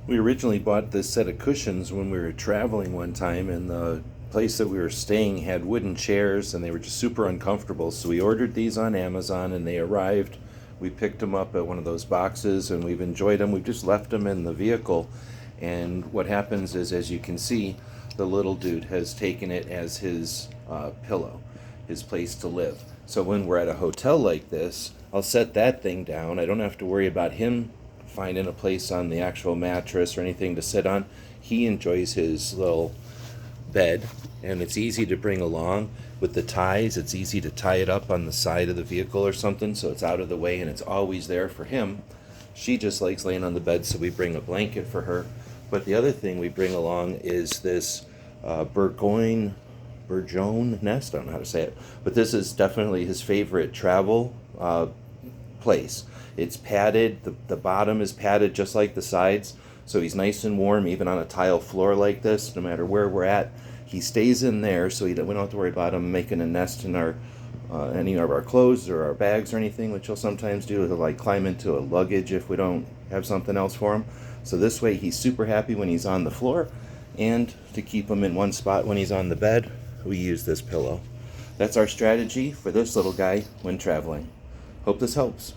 We originally bought this set of cushions when we were traveling one time, and the place that we were staying had wooden chairs and they were just super uncomfortable. So we ordered these on Amazon and they arrived. We picked them up at one of those boxes and we've enjoyed them. We've just left them in the vehicle. And what happens is, as you can see, the little dude has taken it as his pillow, his place to live. So when we're at a hotel like this, I'll set that thing down. I don't have to worry about him finding a place on the actual mattress or anything to sit on. He enjoys his little bed, and it's easy to bring along. With the ties, it's easy to tie it up on the side of the vehicle or something, so it's out of the way and it's always there for him. She just likes laying on the bed, so we bring a blanket for her. But the other thing we bring along is this BurgeonNest, I don't know how to say it, but this is definitely his favorite travel place. It's padded, the bottom is padded just like the sides, so he's nice and warm even on a tile floor like this. No matter where we're at, he stays in there, so we don't have to worry about him making a nest in our any of our clothes or our bags or anything, which he'll sometimes do. He'll like climb into a luggage if we don't have something else for him. So this way he's super happy when he's on the floor, and to keep him in one spot when he's on the bed, we use this pillow. That's our strategy for this little guy when traveling. Hope this helps.